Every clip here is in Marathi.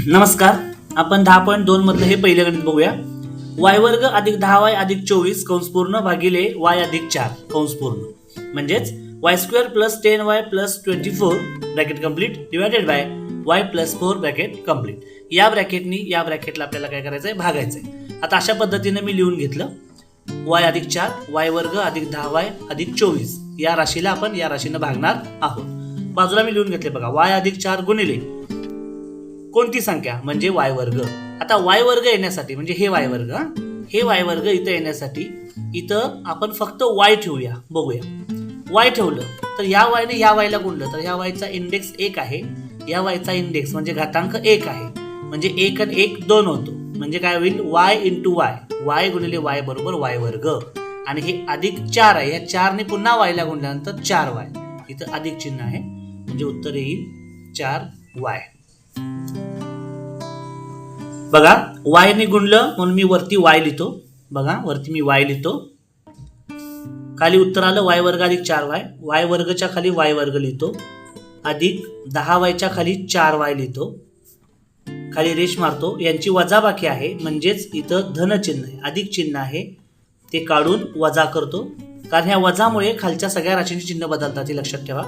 नमस्कार, आपण 10.2 मधलं हे पहिले गणित बघूया. y वर्ग अधिक 10y अधिक 24 कंस पूर्ण भागिले y अधिक 4 कंस पूर्ण म्हणजेच y² plus 10y plus 24 bracket complete divided by y plus 4 bracket complete. या ब्रॅकेटनी या ब्रॅकेटला आपल्याला काय करायचंय, भागायचंय. आता अशा पद्धतीने मी लिहून घेतलं y अधिक 4 y वर्ग अधिक 10y अधिक 24 या राशीला आपण या राशीने भागणार आहोत. बाजूला मी लिहून घेतले बघा, y अधिक 4 गुणिले कोणती संख्या म्हणजे y वर्ग. आता y वर्ग येण्यासाठी म्हणजे हे y वर्ग, हे y वर्ग इथं येण्यासाठी इथं आपण फक्त y ठेवूया. बघूया, y ठेवलं तर या y ने या y ला गुणलं तर या y चा इंडेक्स 1 आहे, या y चा इंडेक्स म्हणजे घातांक 1 आहे, म्हणजे 1 आणि 1 2 होतो. म्हणजे काय होईल, y इंटू y, y गुणिले y बरोबर y वर्ग. आणि हे अधिक 4 आहे, या 4 ने पुन्हा y ला गुणल्यानंतर 4y, इथं अधिक चिन्ह आहे म्हणजे उत्तर येईल 4y. बघा, y ने गुणलं म्हणून मी वरती y लिहितो. बघा, वरती मी y लिहितो. खाली उत्तर आलं y वर्ग अधिक 4y, y वर्गच्या खाली y वर्ग लिहितो, अधिक 10y च्या खाली 4y लिहितो, खाली रेष मारतो. यांची वजाबाकी आहे म्हणजेच इथं धन चिन्ह आहे, अधिक चिन्ह आहे, ते काढून वजा करतो. कारण ह्या वजामुळे खालच्या सगळ्या राशींची चिन्ह बदलतात, हे लक्षात ठेवा.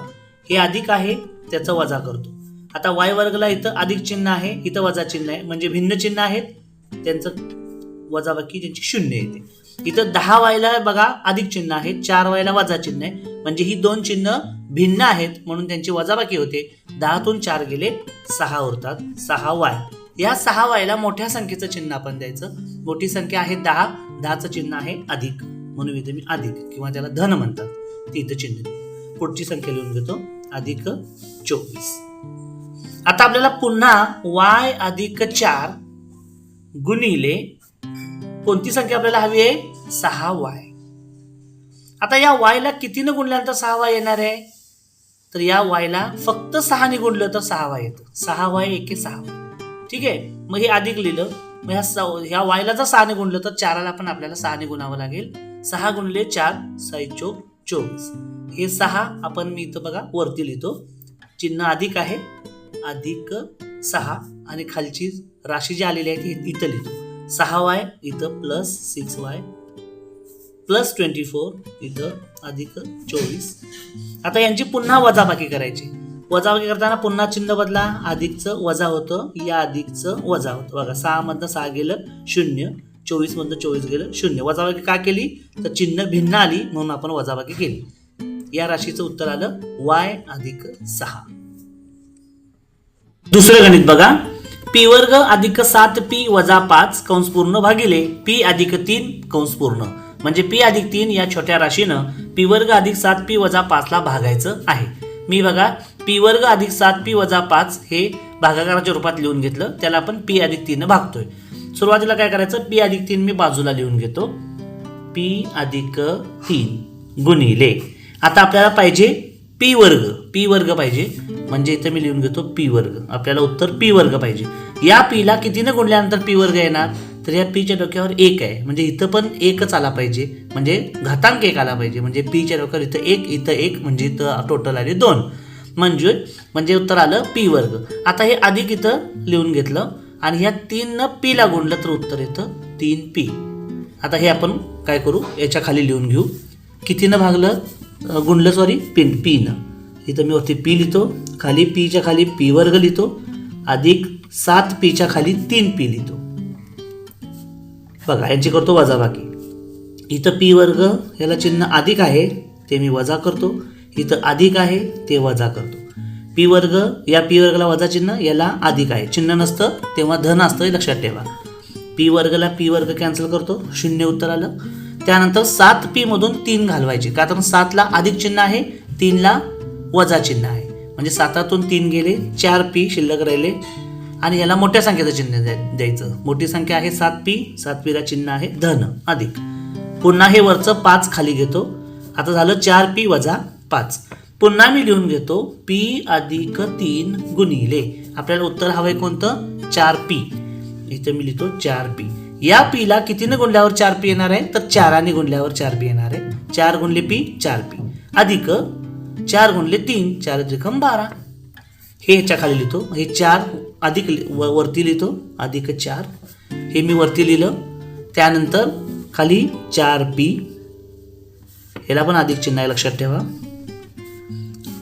हे अधिक आहे त्याचं वजा करतो. आता y वर्गला इथं अधिक चिन्ह आहे, इथं वजा चिन्ह आहे, म्हणजे भिन्न चिन्ह आहेत, त्यांचं वजाबाकी त्यांची शून्य येते. इथं 10y ला बघा अधिक चिन्ह आहे, 4y ला वजा चिन्ह आहे, म्हणजे ही दोन चिन्ह भिन्न आहेत म्हणून त्यांची वजाबाकी होते. 10 तून 4 गेले 6 उरतात, 6y. या 6y ला मोठ्या संख्येचं चिन्ह आपण द्यायचं. मोठी संख्या आहे 10, 10चं चिन्ह आहे अधिक, म्हणून इथे मी अधिक किंवा त्याला धन म्हणतात, ते इथं चिन्ह. पुढची संख्या लिहून घेतो, अधिक 24. आता आपल्याला पुन्हा y अधिक 4 गुणिले कोणती संख्या आपल्याला हवी आहे, 6y. आता या y ला कितीने गुणल्यानंतर 6y येणार आहे, तर या y ला फक्त 6 ने गुणलं तर 6y येतं. 6y एके 6y. ठीक आहे, मग हे अधिक लिहिलं. मग ह्या y ला जर 6 ने गुणलं तर 4 ला पण आपल्याला 6 ने गुणावं लागेल. 6 गुणिले 4 6 चोक 24. हे 6 आपण मी इथं बघा वरती लिहितो, चिन्ह अधिक आहे, अधिक 6 आणि खालची राशी जी आलेली आहे ती इथं लिहितो. 6y इथं प्लस 6y प्लस 24 इथं अधिक 24. आता यांची पुन्हा वजाबाकी करायची. वजाबाकी करताना पुन्हा चिन्ह बदला, अधिकचं वजा होतं, या अधिकचं वजा होतं. बघा, 6 मधनं 6 गेलं 0, 24 मधनं 24 गेलं 0. वजाबाकी का केली तर चिन्ह भिन्न आली म्हणून आपण वजाबाकी केली. या राशीचं उत्तर आलं y अधिक 6. दुसरं गणित बघा, p वर्ग अधिक 7p वजा 5 कंस पूर्ण भागिले p अधिक 3 कंस पूर्ण. म्हणजे p अधिक 3 या छोट्या राशीनं p वर्ग अधिक 7p वजा 5 ला भागायचं आहे. मी बघा p वर्ग अधिक 7p वजा 5 हे भागाकाराच्या रूपात लिहून घेतलं, त्याला आपण p अधिक 3 ने भागतोय. सुरुवातीला काय करायचं, p अधिक 3 मी बाजूला लिहून घेतो, p अधिक 3 गुणिले. आता आपल्याला पाहिजे p वर्ग पाहिजे, म्हणजे इथे मी लिहून घेतो p वर्ग. आपल्याला उत्तर p वर्ग पाहिजे. या p ला कितीने गुणल्यानंतर p वर्ग येणार, तर या p च्या डोक्यावर 1 आहे, म्हणजे इथं पण 1च आला पाहिजे, म्हणजे घातांक 1 आला पाहिजे. म्हणजे p च्या डोक्यावर इथं 1 इथं 1, म्हणजे इथं टोटल आले 2, म्हणजे उत्तर आलं p वर्ग. आता हे अधिक इथं लिहून घेतलं आणि ह्या 3 न p ला गुणलं तर उत्तर येतं 3p. आता हे आपण काय करू, याच्या खाली लिहून घेऊ, कितीनं भागलं गुणलं सॉरी p न. इथं मी वरती p लिहितो, खाली p च्या खाली p वर्ग लिहितो, अधिक 7p च्या खाली 3p लिहितो. बघा, यांची करतो वजाबाकी. इथं p वर्ग याला चिन्ह अधिक आहे ते मी वजा करतो, इथं अधिक आहे ते वजा करतो. p वर्ग, या p वर्गला वजा चिन्ह, याला अधिक आहे, चिन्ह नसतं तेव्हा धन असतं, हे लक्षात ठेवा. p वर्गला p वर्ग कॅन्सल करतो, 0 उत्तर आलं. त्यानंतर 7p मधून 3 घालवायचे, कारण 7 ला अधिक चिन्ह आहे, 3 ला वजा चिन्ह आहे, म्हणजे 7तून 3 गेले 4p शिल्लक राहिले. आणि याला मोठ्या संख्येचं चिन्ह द्यायचं. मोठी संख्या आहे 7p ला चिन्ह आहे धन अधिक. पुन्हा हे वरचं 5 खाली घेतो. आता झालं 4p वजा 5. पुन्हा मी लिहून घेतो p अधिक 3 गुणिले. आपल्याला उत्तर हवंय कोणतं, 4p. इथे मी लिहितो 4p. या पीला कितीने गुणल्यावर 4p येणार आहे तर 4 गुणल्यावर 4p येणार आहे. 4 गुणले p 4p अधिक 4 गुणले 3 4 त्रिकम 12. हे ह्याच्या खाली लिहितो. हे 4 अधिक वरती लिहितो अधिक 4 हे मी वरती लिहिलं. त्यानंतर खाली 4p ह्याला पण अधिक चिन्ह आहे लक्षात ठेवा.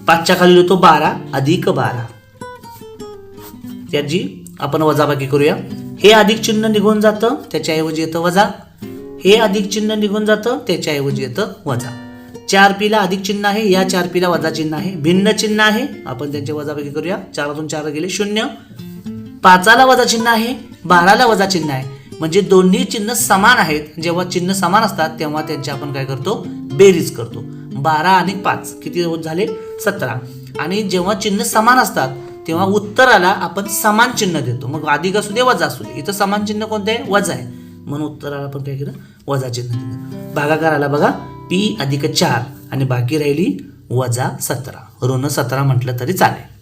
5च्या खाली लिहितो 12 अधिक 12 त्याची आपण वजाबाकी करूया. हे अधिक चिन्ह निघून जातं त्याच्याऐवजी येतं वजा. हे अधिक चिन्ह निघून जातं त्याच्याऐवजी येतं वजा. 4p ला अधिक चिन्ह आहे या 4p ला वजा चिन्ह आहे. भिन्न चिन्ह आहे आपण त्यांची वजाबाकी करूया. 4तून 4 गेले 0. 5ला वजा चिन्ह आहे 12ला वजा चिन्ह आहे. म्हणजे दोन्ही चिन्ह समान आहेत. जेव्हा चिन्ह समान असतात तेव्हा त्यांची आपण काय करतो बेरीज करतो. 12 आणि 5 किती झाले 17. आणि जेव्हा चिन्ह समान असतात तेव्हा उत्तराला आपण समान चिन्ह देतो. मग अधिक असू दे वजा असू दे. इथं समान चिन्ह कोणतं आहे वजा आहे म्हणून उत्तराला आपण काय केलं वजा चिन्ह दिलं. भागाकाराला बघा p अधिक 4 आणि बाकी राहिली वजा 17 ऋण 17 म्हटलं तरी चालेल.